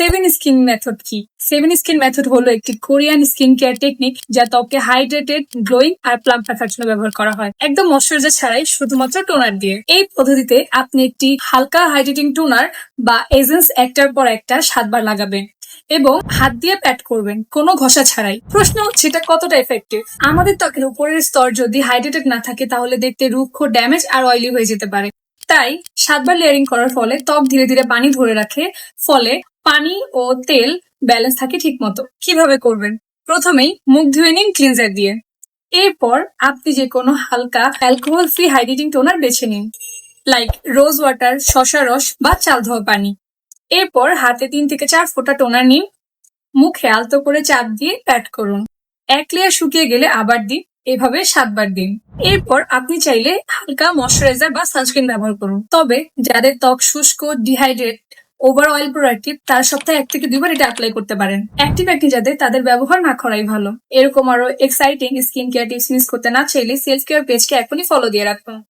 Seven skin method কি? Seven skin method হলো একটি কোরিয়ান স্কিন কেয়ার টেকনিক যা ত্বককে হাইড্রেটেড, গ্লোয়িং আর প্লাম্প রাখার জন্য ব্যবহার করা হয়, একদম ময়শ্চারাইজার ছাড়াই, শুধুমাত্র টোনার দিয়ে। এই পদ্ধতিতে আপনি একটি হালকা হাইড্রেটিং টোনার বা এজেন্স একটার পর একটা 7 বার লাগাবেন এবং হাত দিয়ে প্যাট করবেন, কোনো ঘষা ছাড়াই। প্রশ্ন হচ্ছে এটা কতটা এফেক্টিভ? আমাদের ত্বকের উপরের স্তর যদি হাইড্রেটেড না থাকে তাহলে দেখতে রুক্ষ, ড্যামেজ আর অয়েলি হয়ে যেতে পারে। তাই 7 বার লেয়ারিং করার ফলে ত্বক ধীরে ধীরে পানি ধরে রাখে, ফলে পানি ও তেল ব্যালেন্স থাকে ঠিক মতো। কিভাবে করবেন? প্রথমেই মুখ ধুয়ে নিন ক্লিনজার দিয়ে। এরপর আপনি যে কোনো হালকা অ্যালকোহল ফ্রি হাইড্রেটিং টোনার বেছে নিন, লাইক রোজ ওয়াটার, শসা রস বা চাল ধোয়া পানি। এরপর হাতে 3 থেকে 4 ফোঁটা টোনার নিন, মুখে আলতো করে চাপ দিয়ে প্যাট করুন। এক লেয়ার শুকিয়ে গেলে আবার দিন, এভাবে 7 বার দিন। এরপর আপনি চাইলে হালকা ময়শ্চারাইজার বা সানস্ক্রিন ব্যবহার করুন। তবে যাদের ত্বক শুষ্ক, ডিহাইড্রেট, ওভার অয়েল প্রোডাক্টিভ, তারা সপ্তাহে 1 থেকে 2 বার এটা অ্যাপ্লাই করতে পারেন। অ্যাক্টিভ অ্যাক্নে যাদের, তাদের ব্যবহার না করাই ভালো। এরকম আরো exciting skin care tips miss করতে না চাইলে সেলফ কেয়ার পেজকে এখনই ফলো দিয়ে রাখুন।